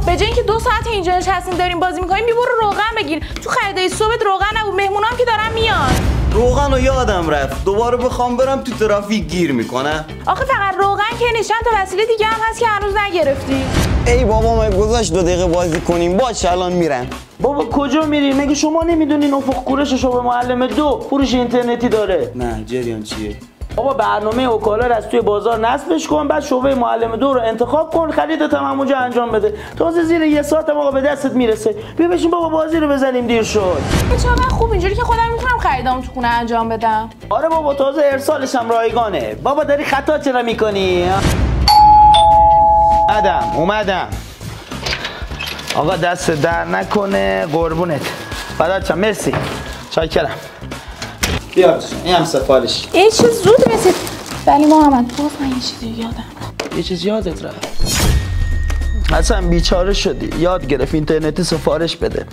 به جای اینکه 2 ساعت اینجا نشستیم داریم بازی میکنیم بیا برو روغن بگیر. تو خریدای صبحت روغن نبود، مهمونام که دارن میان. روغن رو یادم رفت، دوباره بخوام برم تو ترافیک گیر میکنه. آخه فقط روغن که نیست، چند تا وسیله دیگه هم هست که هنوز نگرفتی. ای بابا ما گذاشت 2 دقیقه بازی کنیم، باشه الان میرم. بابا کجا میری؟ مگه شما نمیدونین افق کوروش شعبه معلم 2 فروش اینترنتی داره؟ نه جریان چیه؟ بابا برنامه اوکالا رو از توی بازار نصبش کن، بعد شعبه معلم 2 رو انتخاب کن، خریدت هم همونجا انجام بده. تازه زیر 1 ساعت هم آقا به دستت میرسه. بیا بشین بابا بازی رو بزنیم، دیر شد. چقدر خوب، اینجوری که خودم میتونم خریدامو تو خونه انجام بدم. آره بابا تازه ارسالش هم رایگانه. بابا داری خطا چرا میکنی؟ اومدم. آقا دست در نکنه قربونت. فدات مرسی. چاکرم. بیا این هم سفارش. این چه زود رسید. ولی محمد باز من یه چیزی یادم. یه چیز یادت رفت. اصلا بیچاره شدی. یاد گرفت اینترنتی سفارش بده.